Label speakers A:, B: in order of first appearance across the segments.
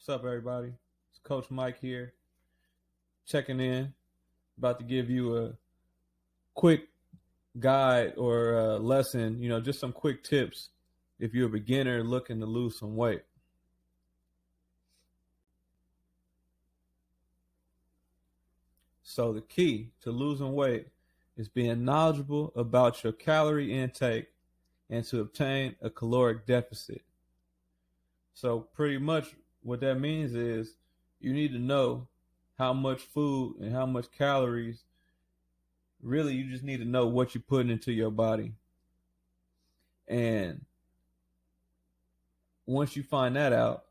A: What's up, everybody? It's Coach Mike here, checking in. About to give you a quick guide or a lesson, just some quick tips if you're a beginner looking to lose some weight. So, the key to losing weight is being knowledgeable about your calorie intake and to obtain a caloric deficit. So, pretty much what that means is you need to know how much food and how much calories. Really, you just need to know what you're putting into your body. And once you find that out,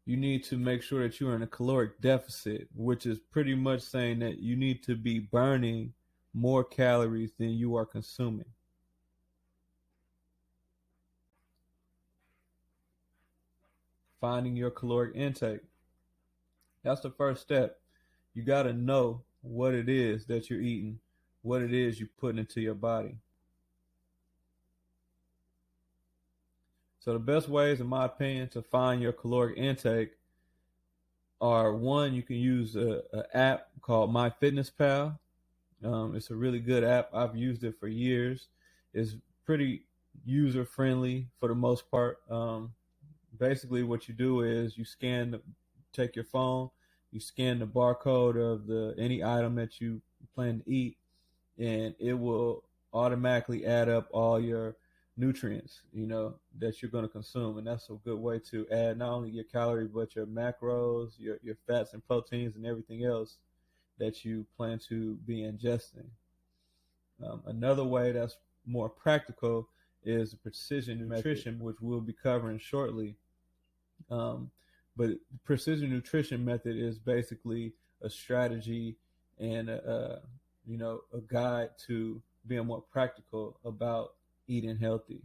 A: you need to make sure that you're in a caloric deficit, which is pretty much saying that you need to be burning more calories than you are consuming. Finding your caloric intake. That's the first step. You got to know what it is that you're eating, what it is you're putting into your body. So the best ways, in my opinion, to find your caloric intake are: one, you can use an app called MyFitnessPal. It's a really good app. I've used it for years. It's pretty user friendly for the most part. Basically, what you do is take your phone, you scan the barcode of the any item that you plan to eat, and it will automatically add up all your nutrients, that you're going to consume. And that's a good way to add not only your calories, but your macros, your fats and proteins and everything else that you plan to be ingesting. Another way that's more practical is precision nutrition, which we'll be covering shortly. But the precision nutrition method is basically a strategy and a guide to being more practical about eating healthy.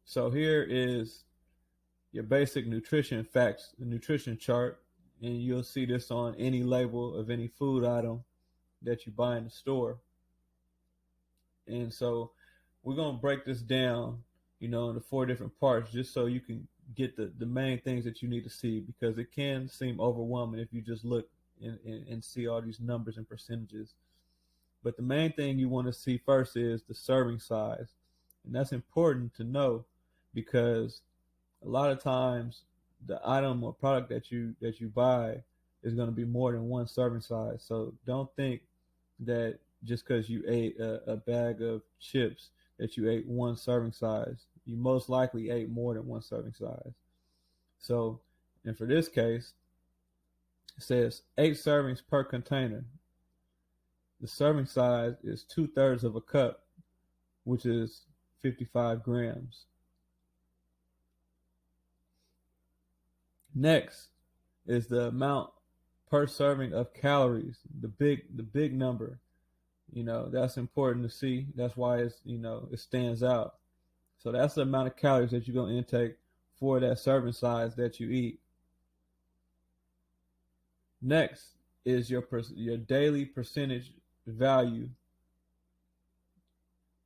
A: So here is your basic nutrition facts, the nutrition chart, and you'll see this on any label of any food item that you buy in the store. And so we're going to break this down, into 4 different parts just so you can get the main things that you need to see, because it can seem overwhelming if you just look and see all these numbers and percentages. But the main thing you want to see first is the serving size. And that's important to know because a lot of times the item or product that you buy is going to be more than one serving size. So don't think that just because you ate a bag of chips that you ate one serving size. You most likely ate more than one serving size. So, and for this case, it says 8 servings per container. The serving size is 2/3 of a cup, which is 55 grams. Next is the amount per serving of calories, the big number. That's important to see. That's why it stands out. So that's the amount of calories that you're going to intake for that serving size that you eat. Next is your daily percentage value.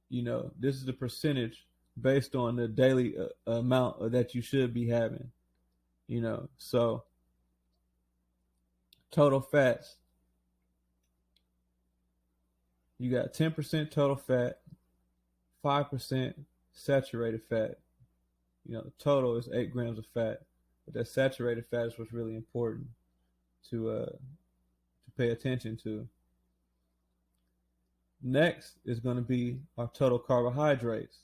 A: This is the percentage based on the daily amount that you should be having. So total fats. You got 10% total fat, 5% saturated fat. The total is 8 grams of fat, but that saturated fat is what's really important to pay attention to. Next is going to be our total carbohydrates.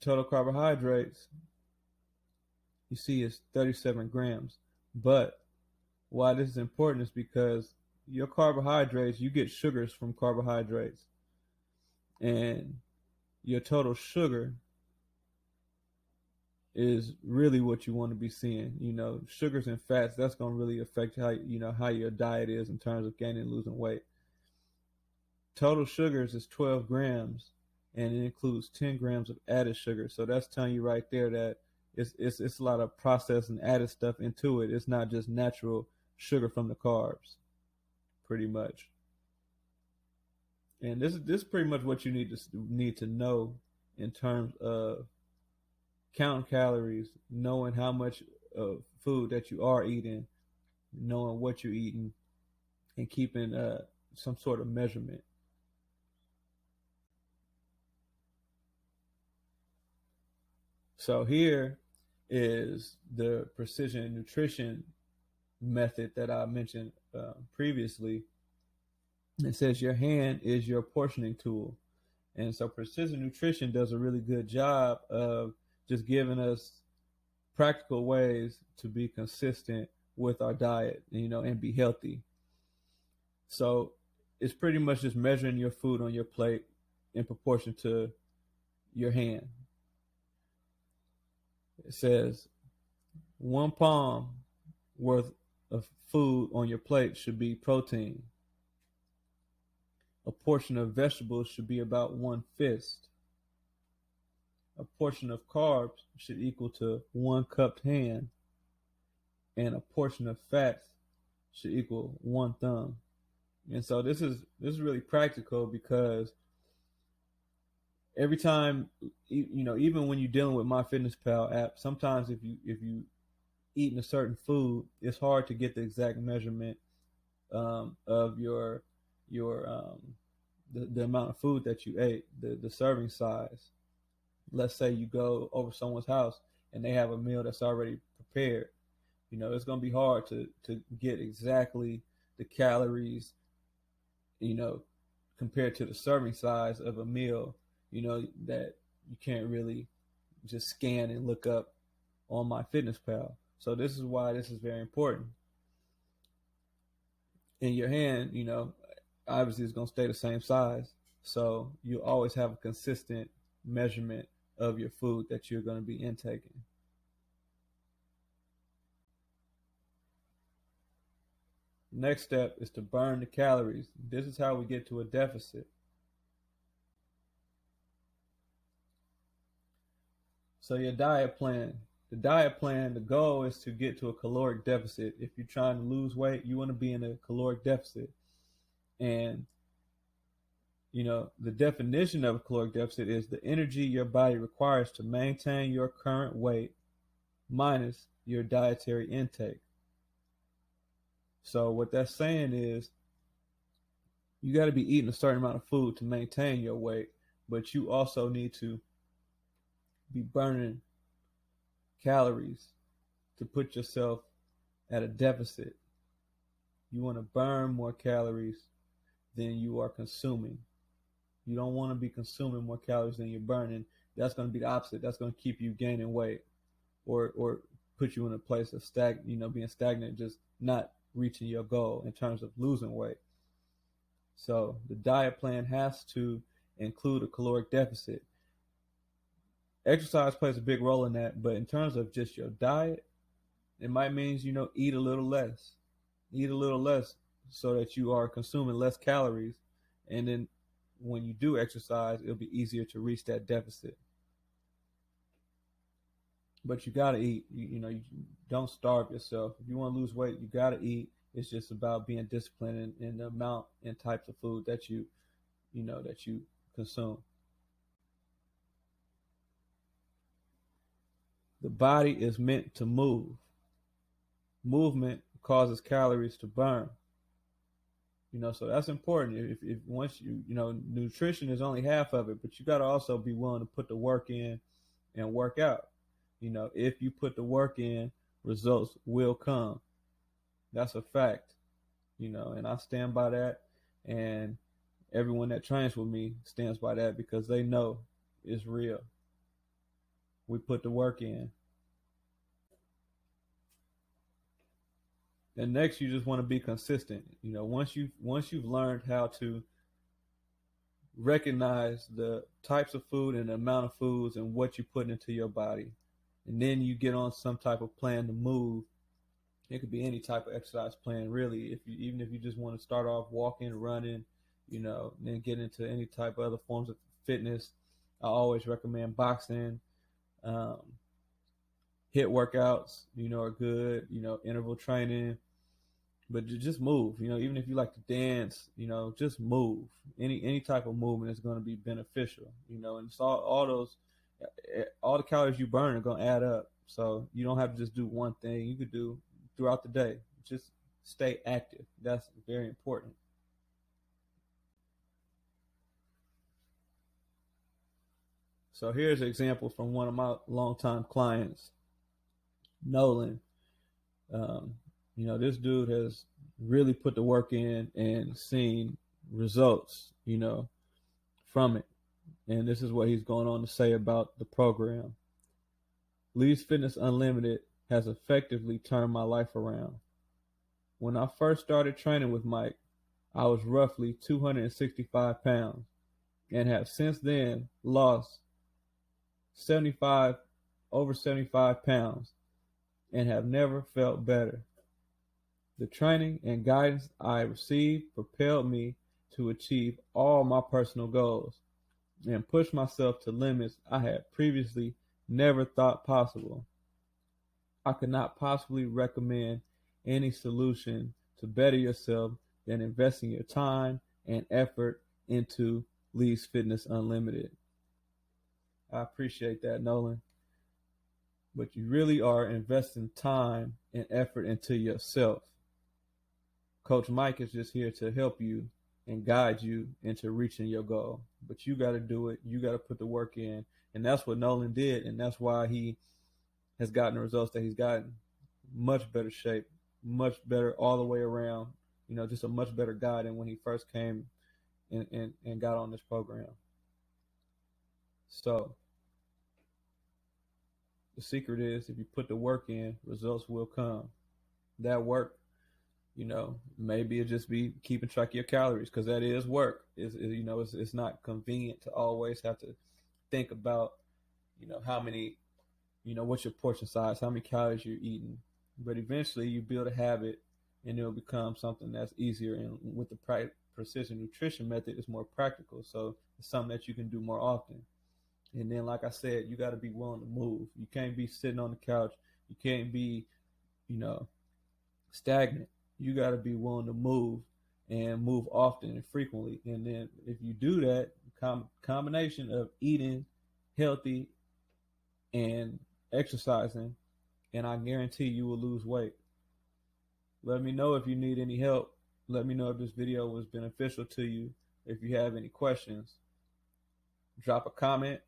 A: Total carbohydrates, you see, is 37 grams. But why this is important is because your carbohydrates, you get sugars from carbohydrates. And your total sugar is really what you want to be seeing. Sugars and fats, that's going to really affect how your diet is in terms of gaining and losing weight. Total sugars is 12 grams, and it includes 10 grams of added sugar. So that's telling you right there that it's a lot of processed and added stuff into it. It's not just natural sugar from the carbs, pretty much. And this is pretty much what you need to know in terms of counting calories, knowing how much food that you are eating, knowing what you're eating, and keeping some sort of measurement. So here is the precision nutrition method that I mentioned previously. It says your hand is your portioning tool. And so precision nutrition does a really good job of just giving us practical ways to be consistent with our diet, and be healthy. So it's pretty much just measuring your food on your plate in proportion to your hand. It says 1 palm worth of food on your plate should be protein. A portion of vegetables should be about 1 fist. A portion of carbs should equal to 1 cupped hand, and a portion of fats should equal 1 thumb. And so this is really practical because every time, even when you're dealing with MyFitnessPal app, sometimes if you eating a certain food, it's hard to get the exact measurement of your the amount of food that you ate, the serving size. Let's say you go over someone's house and they have a meal that's already prepared. It's going to be hard to get exactly the calories, you know, compared to the serving size of a meal, that you can't really just scan and look up on MyFitnessPal. So this is why this is very important. In your hand, obviously it's going to stay the same size. So you always have a consistent measurement of your food that you're going to be intaking. Next step is to burn the calories. This is how we get to a deficit. So your diet plan. The goal is to get to a caloric deficit. If you're trying to lose weight, you want to be in a caloric deficit. And the definition of a caloric deficit is the energy your body requires to maintain your current weight minus your dietary intake. So what that's saying is you got to be eating a certain amount of food to maintain your weight, but you also need to be burning calories to put yourself at a deficit. You want to burn more calories than you are consuming. You don't want to be consuming more calories than you're burning. That's going to be the opposite. That's going to keep you gaining weight, or put you in a place of being stagnant, just not reaching your goal in terms of losing weight. So the diet plan has to include a caloric deficit. Exercise plays a big role in that, but in terms of just your diet, it might mean eat a little less. Eat a little less so that you are consuming less calories, and then when you do exercise, it'll be easier to reach that deficit. But you gotta eat. You don't starve yourself. If you want to lose weight, you gotta eat. It's just about being disciplined in the amount and types of food that you consume. The body is meant to move. Movement causes calories to burn. So that's important. If once nutrition is only half of it, but you got to also be willing to put the work in and work out. If you put the work in, results will come. That's a fact. And I stand by that, and everyone that trains with me stands by that because they know it's real. We put the work in. And next, you just want to be consistent. Once you've learned how to recognize the types of food and the amount of foods and what you put into your body, and then you get on some type of plan to move. It could be any type of exercise plan, really. Even if you just want to start off walking, running, then get into any type of other forms of fitness. I always recommend boxing. HIIT workouts, are good. Interval training, but just move. Even if you like to dance, just move. Any type of movement is going to be beneficial. And it's all the calories you burn are going to add up. So you don't have to just do one thing. You could do throughout the day. Just stay active. That's very important. So here's an example from one of my longtime clients, Nolan. Um, this dude has really put the work in and seen results, from it. And this is what he's going on to say about the program. Lee's Fitness Unlimited has effectively turned my life around. When I first started training with Mike, I was roughly 265 pounds and have since then lost over 75 pounds and have never felt better. The training and guidance I received propelled me to achieve all my personal goals and push myself to limits I had previously never thought possible. I could not possibly recommend any solution to better yourself than investing your time and effort into Lee's Fitness Unlimited. I appreciate that, Nolan. But you really are investing time and effort into yourself. Coach Mike is just here to help you and guide you into reaching your goal. But you got to do it. You got to put the work in. And that's what Nolan did. And that's why he has gotten the results that he's gotten. Much better shape, much better all the way around. Just a much better guy than when he first came and got on this program. So the secret is if you put the work in, results will come. That work, maybe it just be keeping track of your calories, because that is work. It's not convenient to always have to think about, how many, what's your portion size, how many calories you're eating. But eventually you build a habit and it'll become something that's easier. And with the precision nutrition method, it's more practical. So it's something that you can do more often. And then, like I said, you got to be willing to move. You can't be sitting on the couch. You can't be, stagnant. You got to be willing to move and move often and frequently. And then if you do that, combination of eating healthy and exercising, and I guarantee you will lose weight. Let me know if you need any help. Let me know if this video was beneficial to you. If you have any questions, drop a comment.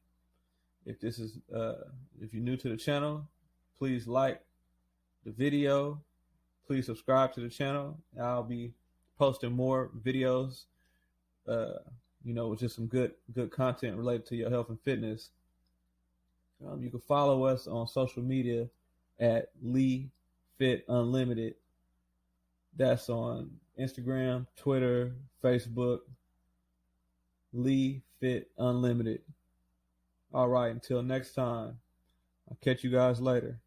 A: If you're new to the channel, please like the video. Please subscribe to the channel. I'll be posting more videos, with just some good content related to your health and fitness. You can follow us on social media at Lee Fit Unlimited. That's on Instagram, Twitter, Facebook. Lee Fit Unlimited. All right, until next time, I'll catch you guys later.